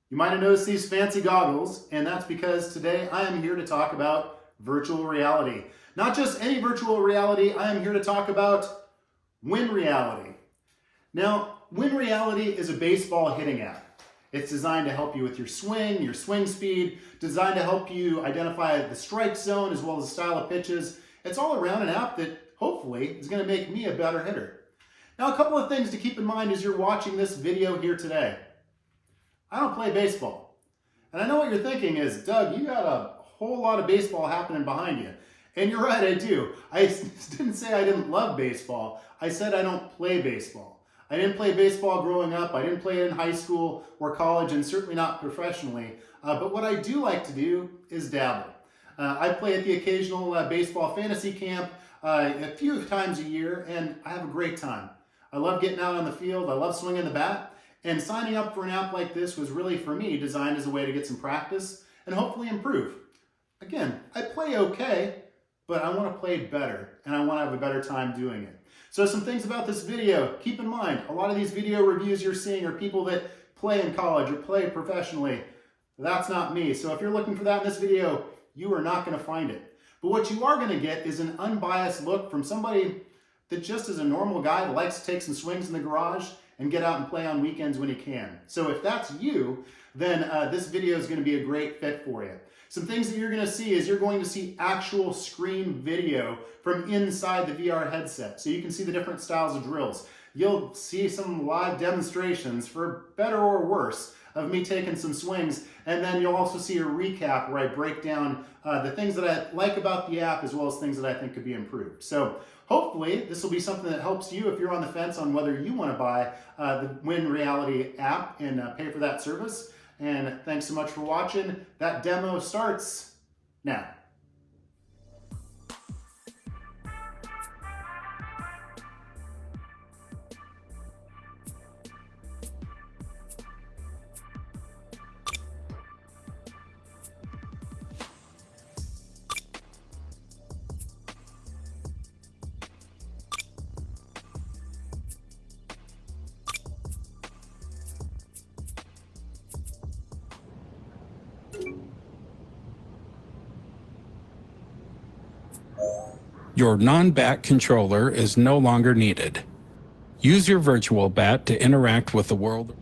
You might have noticed these fancy goggles, and that's because today I am here to talk about virtual reality. Not just any virtual reality, I am here to talk about Win Reality. Now, Win Reality is a baseball hitting app. It's designed to help you with your swing speed, designed to help you identify the strike zone as well as the style of pitches. It's all around an app that hopefully is going to make me a better hitter. Now, a couple of things to keep in mind as you're watching this video here today. I don't play baseball. And I know what you're thinking is, Doug, you got a whole lot of baseball happening behind you. And you're right, I do. I didn't say I didn't love baseball. I said I don't play baseball. I didn't play baseball growing up. I didn't play it in high school or college, and certainly not professionally. But what I do like to do is dabble. I play at the occasional baseball fantasy camp a few times a year, and I have a great time. I love getting out on the field. I love swinging the bat. And signing up for an app like this was really, for me, designed as a way to get some practice and hopefully improve. Again, I play okay, but I want to play better, and I want to have a better time doing it. So some things about this video. Keep in mind, a lot of these video reviews you're seeing are people that play in college or play professionally. That's not me. So if you're looking for that in this video, you are not going to find it. But what you are going to get is an unbiased look from somebody that just is a normal guy that likes to take some swings in the garage and get out and play on weekends when he can. So if that's you, then this video is going to be a great fit for you. Some things that you're going to see is you're going to see actual screen video from inside the VR headset. So you can see the different styles of drills. You'll see some live demonstrations, for better or worse, of me taking some swings. And then you'll also see a recap where I break down the things that I like about the app as well as things that I think could be improved. So hopefully this will be something that helps you if you're on the fence on whether you want to buy the Win Reality app and pay for that service. And thanks so much for watching. That demo starts now. Your non-bat controller is no longer needed. Use your virtual bat to interact with the world.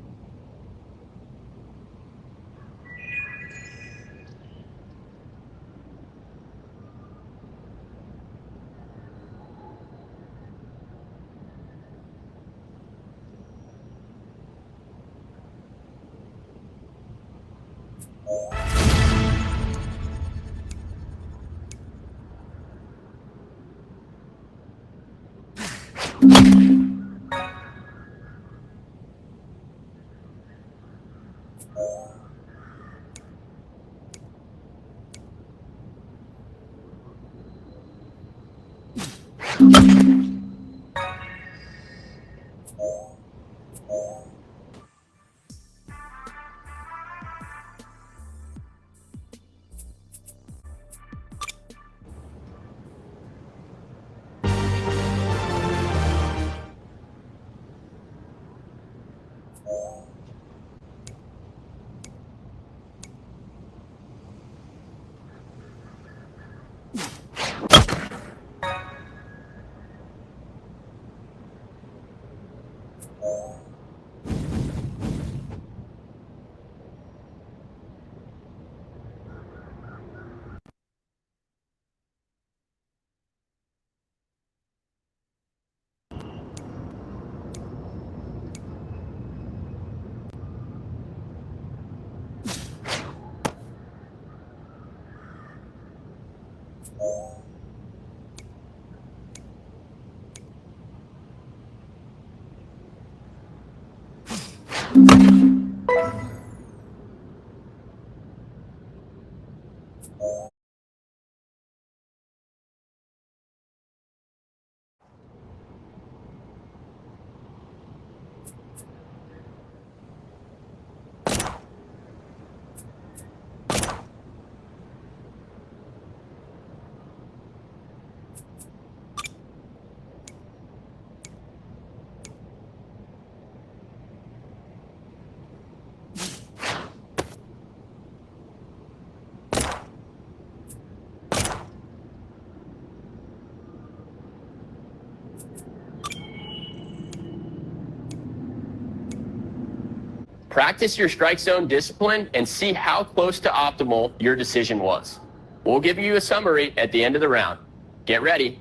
Practice your strike zone discipline and see how close to optimal your decision was. We'll give you a summary at the end of the round. Get ready.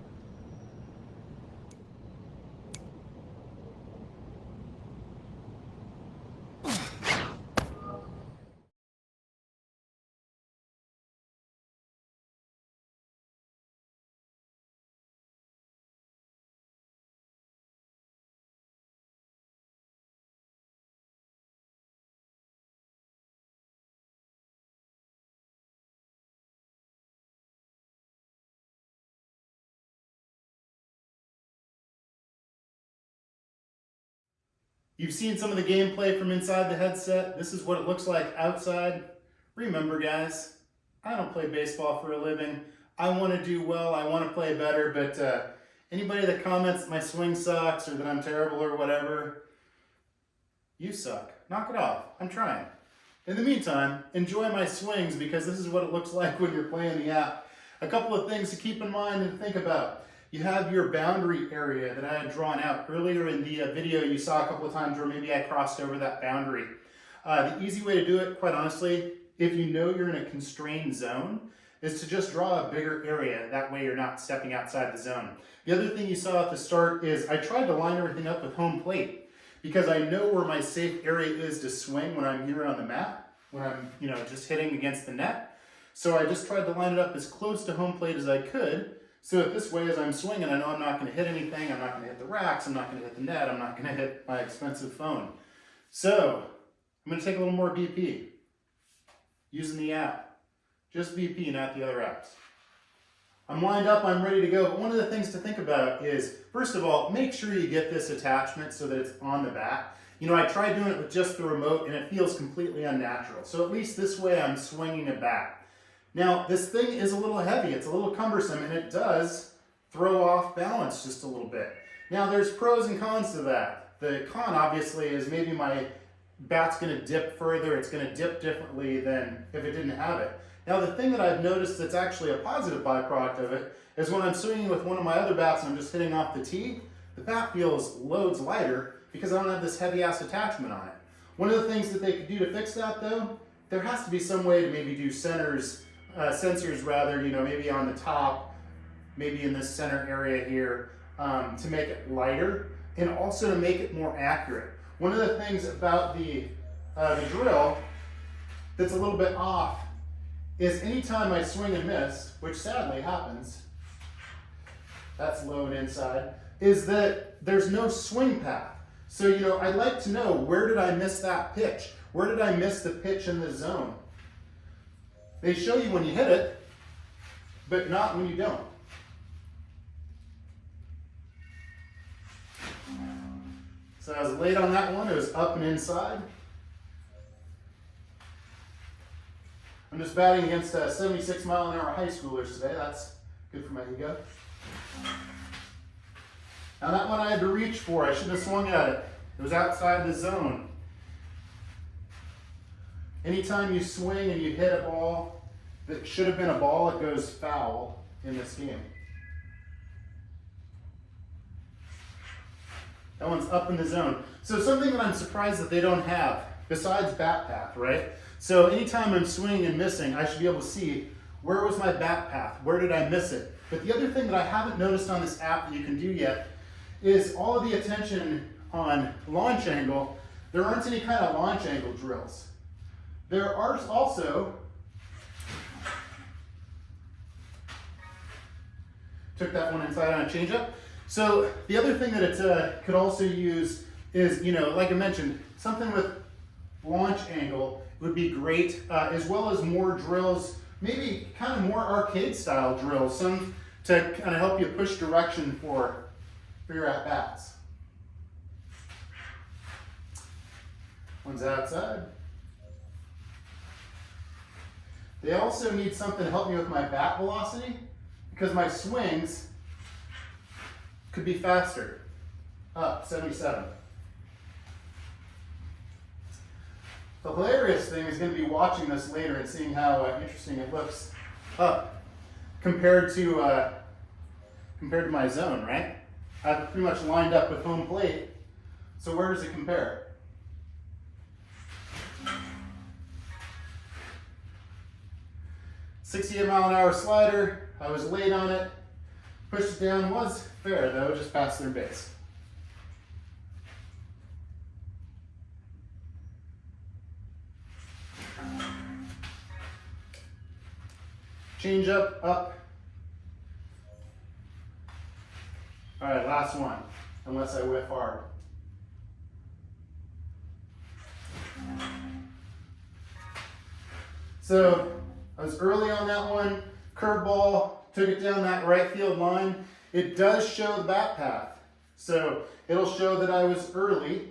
You've seen some of the gameplay from inside the headset. This is what it looks like outside. Remember, guys, I don't play baseball for a living. I want to do well. I want to play better. But anybody that comments that my swing sucks or that I'm terrible or whatever, you suck. Knock it off. I'm trying. In the meantime, enjoy my swings because this is what it looks like when you're playing the app. A couple of things to keep in mind and think about. You have your boundary area that I had drawn out earlier in the video. You saw a couple of times where maybe I crossed over that boundary. The easy way to do it, quite honestly, if you know you're in a constrained zone, is to just draw a bigger area. That way you're not stepping outside the zone. The other thing you saw at the start is I tried to line everything up with home plate because I know where my safe area is to swing when I'm here on the mat, when I'm just hitting against the net. So I just tried to line it up as close to home plate as I could. So that this way, as I'm swinging, I know I'm not going to hit anything. I'm not going to hit the racks. I'm not going to hit the net. I'm not going to hit my expensive phone. So I'm going to take a little more BP using the app. Just BP, not the other apps. I'm lined up. I'm ready to go. But one of the things to think about is, first of all, make sure you get this attachment so that it's on the bat. I tried doing it with just the remote, and it feels completely unnatural. So at least this way, I'm swinging a bat. Now, this thing is a little heavy, it's a little cumbersome, and it does throw off balance just a little bit. Now, there's pros and cons to that. The con, obviously, is maybe my bat's going to dip further, it's going to dip differently than if it didn't have it. Now, the thing that I've noticed that's actually a positive byproduct of it is when I'm swinging with one of my other bats and I'm just hitting off the tee, the bat feels loads lighter because I don't have this heavy-ass attachment on it. One of the things that they could do to fix that, though, there has to be some way to maybe do sensors rather, maybe on the top, maybe in this center area here, to make it lighter and also to make it more accurate. One of the things about the drill that's a little bit off is anytime I swing and miss, which sadly happens, that's low and inside, is that there's no swing path. So, I'd like to know, where did I miss that pitch? Where did I miss the pitch in the zone? They show you when you hit it, but not when you don't. So I was late on that one. It was up and inside. I'm just batting against 76 mile an hour high schoolers today. That's good for my ego. Now that one I had to reach for. I shouldn't have swung at it. It was outside the zone. Anytime you swing and you hit a ball that should have been a ball, it goes foul in this game. That one's up in the zone. So something that I'm surprised that they don't have, besides bat path, right? So anytime I'm swinging and missing, I should be able to see where was my bat path, where did I miss it? But the other thing that I haven't noticed on this app that you can do yet is all of the attention on launch angle. There aren't any kind of launch angle drills. There are also, took that one inside on a changeup. So the other thing that it could also use is, like I mentioned, something with launch angle would be great, as well as more drills, maybe kind of more arcade style drills, some to kind of help you push direction for your at-bats. One's outside. They also need something to help me with my bat velocity because my swings could be faster. Up, 77. The hilarious thing is going to be watching this later and seeing how interesting it looks up compared to my zone, right? I have it pretty much lined up with home plate. So where does it compare? 68-mile-an-hour slider. I was late on it. Pushed it down, was fair though, just past their base. Change up, up. All right, last one, unless I whiff hard. So I was early on that one, curveball, took it down that right field line. It does show the bat path. So it'll show that I was early,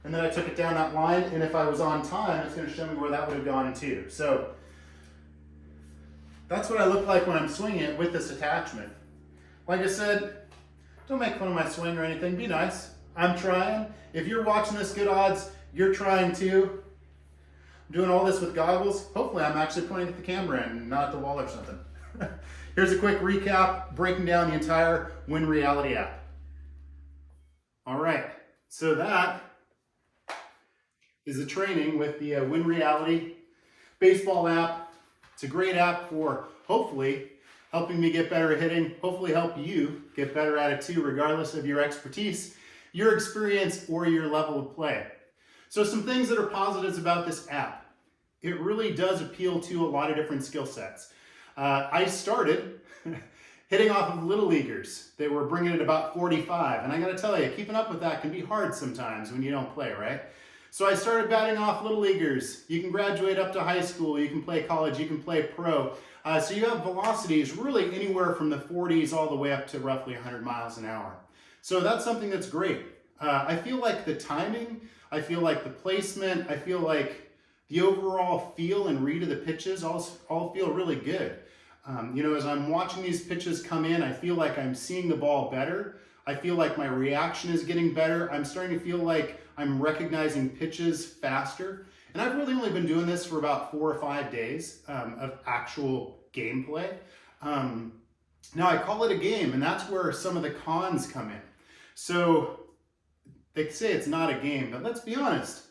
and then I took it down that line, and if I was on time, it's gonna show me where that would have gone to. So that's what I look like when I'm swinging it with this attachment. Like I said, don't make fun of my swing or anything, be nice. I'm trying. If you're watching this, good odds, you're trying too. I'm doing all this with goggles. Hopefully I'm actually pointing at the camera and not at the wall or something. Here's a quick recap, breaking down the entire Win Reality app. All right, so that is the training with the Win Reality baseball app. It's a great app for hopefully helping me get better at hitting, hopefully help you get better at it too, regardless of your expertise, your experience, or your level of play. So some things that are positives about this app. It really does appeal to a lot of different skill sets. I started hitting off of little leaguers. They were bringing it about 45, and I gotta tell you, keeping up with that can be hard sometimes when you don't play, right? So I started batting off little leaguers. You can graduate up to high school, you can play college, you can play pro. So you have velocities really anywhere from the 40s all the way up to roughly 100 miles an hour. So that's something that's great. I feel like the timing, I feel like the placement, I feel like the overall feel and read of the pitches all feel really good. You know, as I'm watching these pitches come in, I feel like I'm seeing the ball better. I feel like my reaction is getting better. I'm starting to feel like I'm recognizing pitches faster. And I've really only been doing this for about 4 or 5 days of actual gameplay. Now I call it a game, and that's where some of the cons come in. So they say it's not a game, but let's be honest,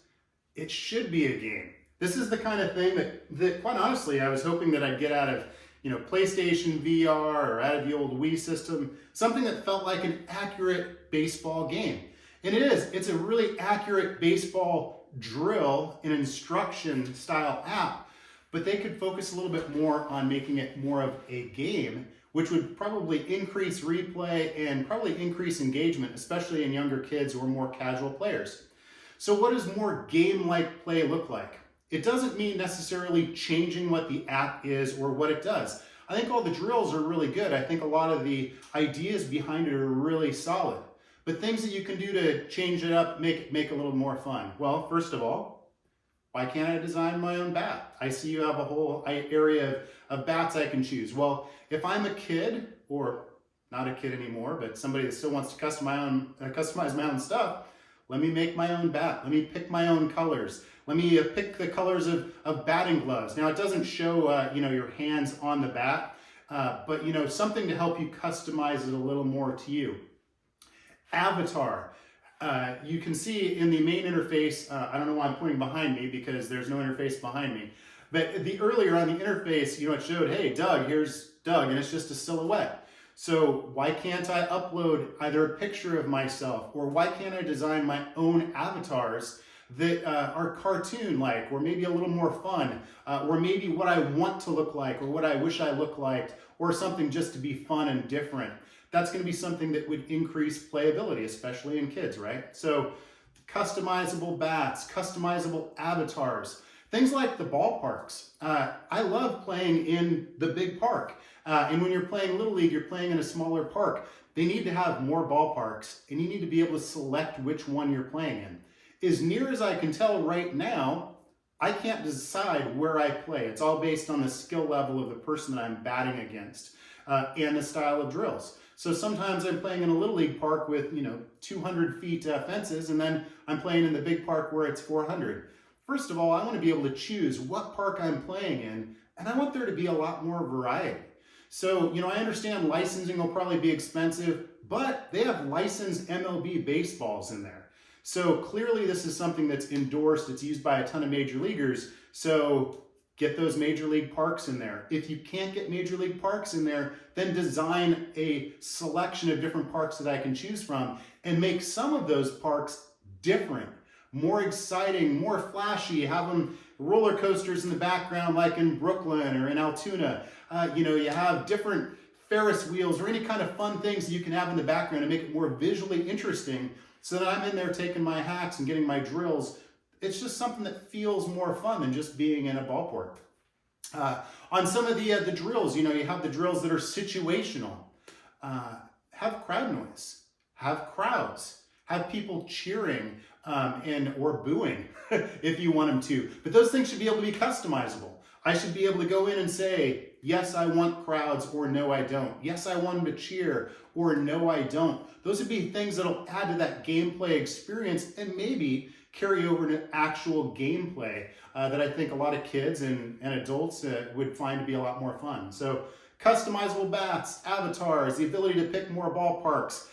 it should be a game. This is the kind of thing that quite honestly, I was hoping that I'd get out of, you know, PlayStation VR or out of the old Wii system, something that felt like an accurate baseball game. And it is, it's a really accurate baseball drill and instruction style app, but they could focus a little bit more on making it more of a game, which would probably increase replay and probably increase engagement, especially in younger kids who are more casual players. So what does more game-like play look like? It doesn't mean necessarily changing what the app is or what it does. I think all the drills are really good. I think a lot of the ideas behind it are really solid. But things that you can do to change it up, make it a little more fun. Well, first of all, why can't I design my own bat? I see you have a whole area of bats I can choose. Well, if I'm a kid, or not a kid anymore, but somebody that still wants to customize my own stuff, let me make my own bat. Let me pick my own colors. Let me pick the colors of batting gloves. Now, it doesn't show you know, your hands on the bat, but you know, something to help you customize it a little more to you. Avatar. You can see in the main interface, I don't know why I'm pointing behind me because there's no interface behind me, but earlier on the interface, you know, it showed, hey, Doug, here's Doug, and it's just a silhouette. So why can't I upload either a picture of myself, or why can't I design my own avatars that are cartoon-like, or maybe a little more fun, or maybe what I want to look like, or what I wish I looked like, or something just to be fun and different. That's going to be something that would increase playability, especially in kids, right? So customizable bats, customizable avatars, things like the ballparks. I love playing in the big park. And when you're playing Little League, you're playing in a smaller park. They need to have more ballparks, and you need to be able to select which one you're playing in. As near as I can tell right now, I can't decide where I play. It's all based on the skill level of the person that I'm batting against and the style of drills. So sometimes I'm playing in a Little League park with, you know, 200 feet fences, and then I'm playing in the big park where it's 400. First of all, I want to be able to choose what park I'm playing in, and I want there to be a lot more variety. So, you know, I understand licensing will probably be expensive, but they have licensed MLB baseballs in there. So clearly this is something that's endorsed, it's used by a ton of major leaguers. So get those Major League Parks in there. If you can't get Major League Parks in there, then design a selection of different parks that I can choose from and make some of those parks different, more exciting, more flashy, have them roller coasters in the background like in Brooklyn or in Altoona. You have different Ferris wheels or any kind of fun things that you can have in the background and make it more visually interesting so that I'm in there taking my hacks and getting my drills. It's just something that feels more fun than just being in a ballpark. On some of the drills, you have the drills that are situational. Have crowd noise, have crowds, have people cheering or booing if you want them to. But those things should be able to be customizable. I should be able to go in and say, yes, I want crowds, or no, I don't. Yes, I want them to cheer, or no, I don't. Those would be things that'll add to that gameplay experience and maybe carry over to actual gameplay that I think a lot of kids and adults would find to be a lot more fun. So customizable bats, avatars, the ability to pick more ballparks,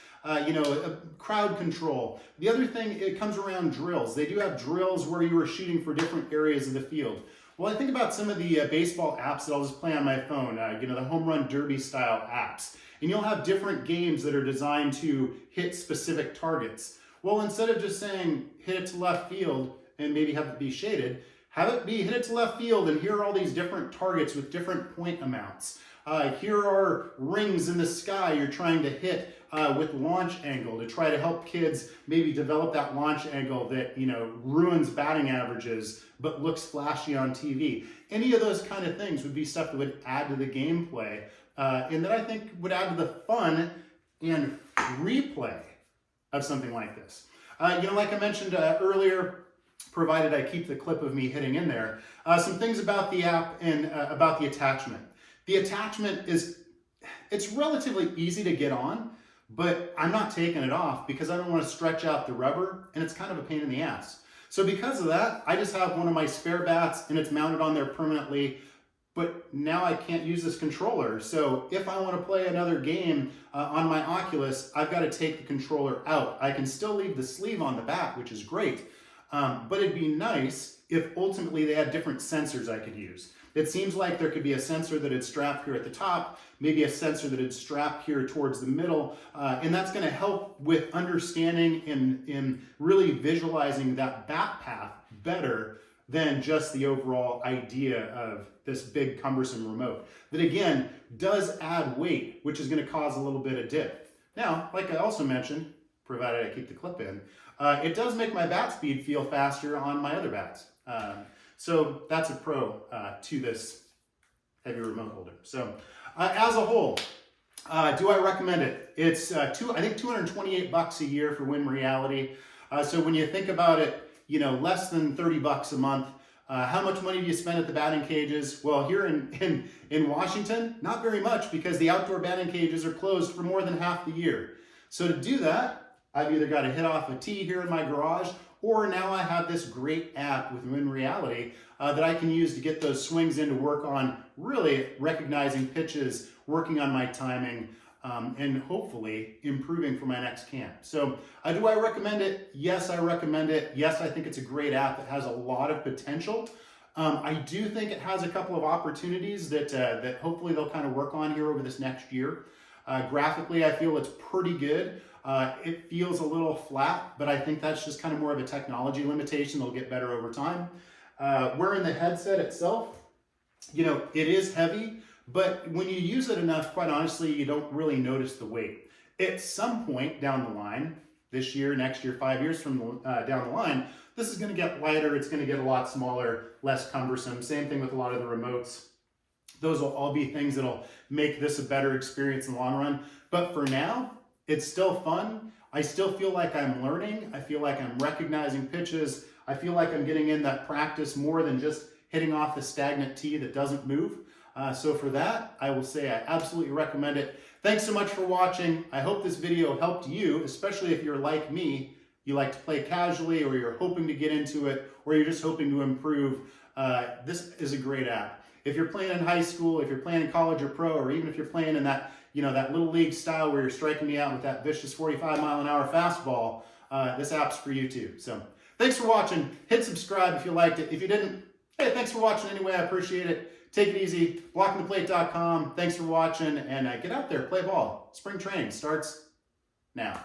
crowd control. The other thing, it comes around drills. They do have drills where you are shooting for different areas of the field. Well, I think about some of the baseball apps that I'll just play on my phone, the home run derby style apps. And you'll have different games that are designed to hit specific targets. Well, instead of just saying hit it to left field and maybe have it be shaded, have it be hit it to left field and here are all these different targets with different point amounts. Here are rings in the sky you're trying to hit with launch angle to try to help kids maybe develop that launch angle that ruins batting averages but looks flashy on TV. Any of those kind of things would be stuff that would add to the gameplay and that I think would add to the fun and replay of something like this. Like I mentioned earlier, provided I keep the clip of me hitting in there, some things about the app and about the attachment. The attachment it's relatively easy to get on, but I'm not taking it off because I don't want to stretch out the rubber and it's kind of a pain in the ass. So because of that, I just have one of my spare bats and it's mounted on there permanently, but now I can't use this controller. So if I want to play another game on my Oculus, I've got to take the controller out. I can still leave the sleeve on the bat, which is great, but it'd be nice if ultimately they had different sensors I could use. It seems like there could be a sensor that is strapped here at the top, maybe a sensor that is strapped here towards the middle, and that's going to help with understanding and really visualizing that bat path better than just the overall idea of this big cumbersome remote. That again, does add weight, which is going to cause a little bit of dip. Now, like I also mentioned, provided I keep the clip in, it does make my bat speed feel faster on my other bats. So that's a pro to this heavy remote holder. So as a whole, do I recommend it? It's I think $228 a year for Win Reality. So when you think about it, less than $30 a month. How much money do you spend at the batting cages? Well, here in Washington, not very much because the outdoor batting cages are closed for more than half the year. So to do that, I've either got to hit off a tee here in my garage, or now I have this great app with Win Reality that I can use to get those swings in to work on really recognizing pitches, working on my timing, and hopefully improving for my next camp. So do I recommend it? Yes, I recommend it. Yes, I think it's a great app. It has a lot of potential. I do think it has a couple of opportunities that hopefully they'll kind of work on here over this next year. Graphically, I feel it's pretty good. It feels a little flat, but I think that's just kind of more of a technology limitation. They'll get better over time. Wearing the headset itself, it is heavy, but when you use it enough, quite honestly, you don't really notice the weight. At some point down the line, this year, next year, 5 years from down the line, this is going to get lighter. It's going to get a lot smaller, less cumbersome. Same thing with a lot of the remotes. Those will all be things that'll make this a better experience in the long run. But for now, it's still fun. I still feel like I'm learning. I feel like I'm recognizing pitches. I feel like I'm getting in that practice more than just hitting off the stagnant tee that doesn't move. So for that, I will say I absolutely recommend it. Thanks so much for watching. I hope this video helped you, especially if you're like me, you like to play casually, or you're hoping to get into it, or you're just hoping to improve. This is a great app. If you're playing in high school, if you're playing in college or pro, or even if you're playing in that, that little league style where you're striking me out with that vicious 45-mile-an-hour fastball, this app's for you too. So thanks for watching. Hit subscribe if you liked it. If you didn't, Hey, thanks for watching anyway. I appreciate it. Take it easy. blockingtheplate.com. Thanks for watching, and get out there, play ball. Spring training starts now.